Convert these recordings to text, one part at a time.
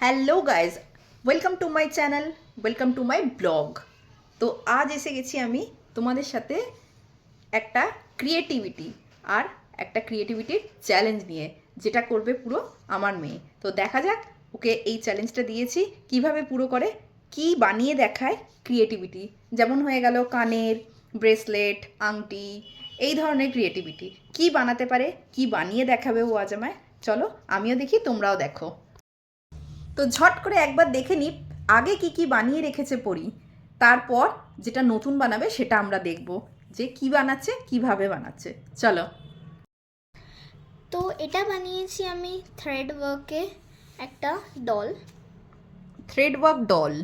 Hello guys, welcome to my channel, welcome to my blog. তো আজ এসে গেছি আমি তোমাদের সাথে একটা ক্রিয়েটিভিটি আর একটা ক্রিয়েটিভিটির চ্যালেঞ্জ নিয়ে, যেটা করবে পুরো আমার মেয়ে। তো দেখা যাক ওকে এই চ্যালেঞ্জটা দিয়েছি কিভাবে পুরো করে, কি বানিয়ে দেখায় ক্রিয়েটিভিটি। যেমন হয়ে গেল কানের ব্রেসলেট, আংটি, এই ধরনের ক্রিয়েটিভিটি কি বানাতে পারে, কি বানিয়ে দেখাবে ও আজ আমায়। চলো আমিও দেখি, তোমরাও দেখো। তো ঝট করে একবার দেখে নিই আগে কি কি বানিয়ে রেখেছে পড়ি, তারপর যেটা নতুন বানাবে সেটা আমরা দেখব যে কি বানাচ্ছে, কিভাবে বানাচ্ছে। চলো। তো এটা বানিয়েছি আমি থ্রেড ওয়ার্কে একটা doll. Thread work doll.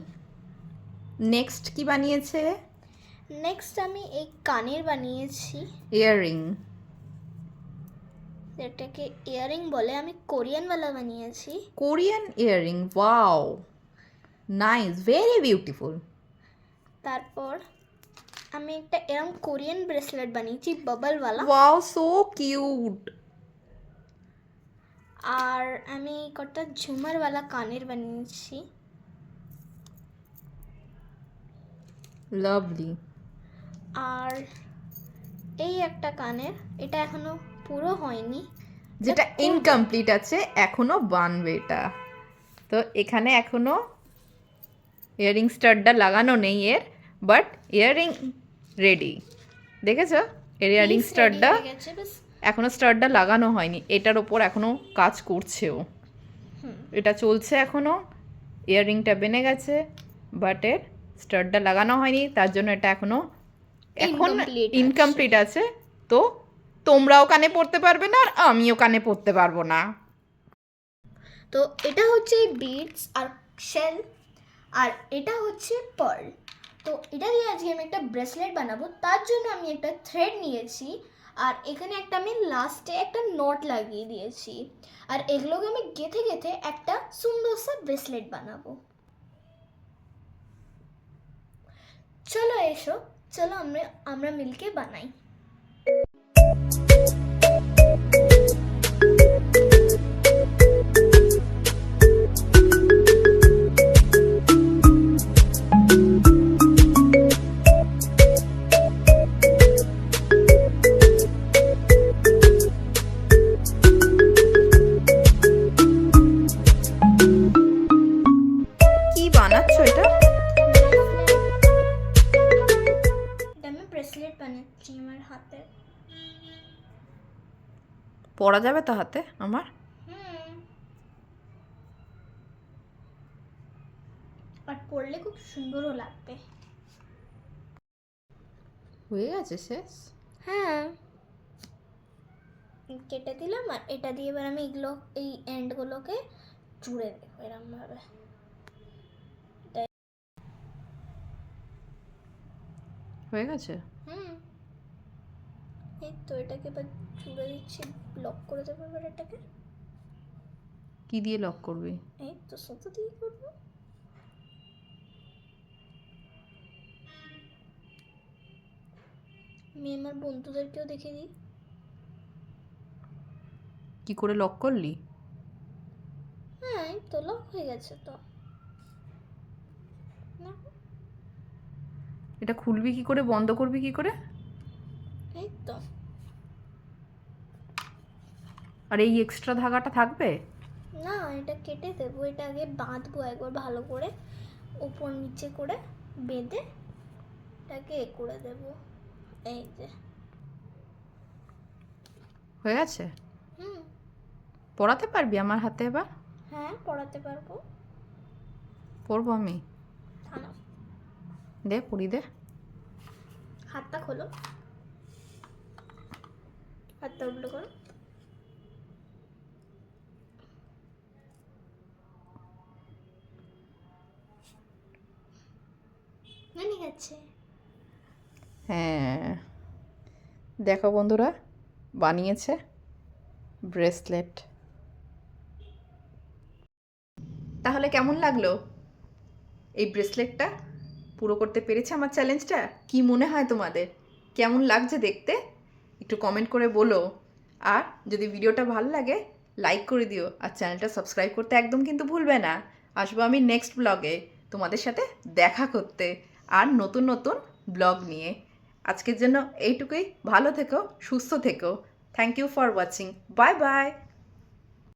Next কি বানিয়েছে? নেক্সট আমি এই কানের বানিয়েছি, ইয়াররিং। যেটাকে ইয়ারিং বলে। আমি কোরিয়ানওয়ালা বানিয়েছি। Korean earring, wow, nice, very beautiful. তারপর আমি একটা এরম কোরিয়ান ব্রেসলেট বানিয়েছি বাবলওয়ালা। Wow, so cute. আর আমি কটা ঝুমারওয়ালা কানের বানিয়েছি। লাভলি। আর এই একটা কানের, এটা এখনো পুরো হয়নি, যেটা ইনকমপ্লিট আছে, এখনো বানবে এটা। তো এখানে এখনো ইয়ারিং স্টাডটা লাগানো নেই এর, বাট ইয়ারিং রেডি। দেখেছো এর ইয়ারিং স্টাডটা? এখনো স্টাডটা লাগানো হয়নি, এটার ওপর এখনো কাজ করছেও। এটা চলছে এখনো। ইয়ারিংটা বেনে গেছে, বাট এর স্টাডটা লাগানো হয়নি, তার জন্য এটা এখনো এখন ইনকমপ্লিট আছে। তো তোমরাও কানে পড়তে পারবে না আর আমিও কানে পড়তে পারবো না। তো এটা হচ্ছে বিডস আর শেল, আর এটা হচ্ছে পার্ল। তো এটা দিয়ে আজকে আমি একটা ব্রেসলেট বানাবো, তার জন্য আমি একটা থ্রেড নিয়েছি, আর এখানে একটা আমি লাস্টে একটা নট লাগিয়ে দিয়েছি, আর এগুলোকে আমি গেঁথে গেঁথে একটা সুন্দর সা ব্রেসলেট বানাবো। চলো এসো, চলো আমরা মিলকে বানাই। কি বানাচ্ছো এটা? আমি ব্রেসলেট বানাচ্ছি আমার হাতে। পরা যাবে তো হাতে আমার? আর পরলে খুব সুন্দরও লাগবে। হয়ে গেছে শেষ? হ্যাঁ, কেটে দিলাম, আর এটা দিয়ে এবার আমি এগুলো এই এন্ডগুলোকে জুড়ে দেবো এরমভাবে। হয়ে গেছে। এই তো এটাকে এবার জুড়ে দিচ্ছি, লক করে দেবো এবার এটাকে। কি দিয়ে লক করবি? এই তো সুতো দিয়ে করবো। আমি আমার বন্ধুদেরকেও দেখে দিই। কি করে লক করলি? হ্যাঁ, এই তো লক হয়ে গেছে তো। না, এটা খুলবি কি করে, বন্ধ করবি কি করে? এই তো। আর এই এক্সট্রা ধাগাটা থাকবে? না, এটা কেটে দেবো। এটা আগে বাঁধবো একবার ভালো করে, উপর নিচে করে বেঁধে এটাকে এ করে দেবো। এই যে হয়ে গেছে। পরাতে পারবি আমার হাতে এবার? হ্যাঁ, পড়াতে পারবো। পরবো আমি। থানা, দে পরি দে। হাতটা খোলো, হাতটা উল্টো করো। ঠিক আছে। হ্যাঁ, দেখো বন্ধুরা, বানিয়েছে ব্রেসলেট। তাহলে কেমন লাগলো এই ব্রেসলেটটা? পুরো করতে পেরেছে আমার চ্যালেঞ্জটা? কি মনে হয় তোমাদের, কেমন লাগছে দেখতে? একটু কমেন্ট করে বলো। আর যদি ভিডিওটা ভালো লাগে লাইক করে দিও, আর চ্যানেলটা সাবস্ক্রাইব করতে একদম কিন্তু ভুলবে না। আসবো আমি নেক্সট ব্লগে তোমাদের সাথে দেখা করতে আর নতুন নতুন ব্লগ নিয়ে। আজকের জন্য এইটুকুই। ভালো থেকো, সুস্থ থেকো। Thank you for watching. Bye by.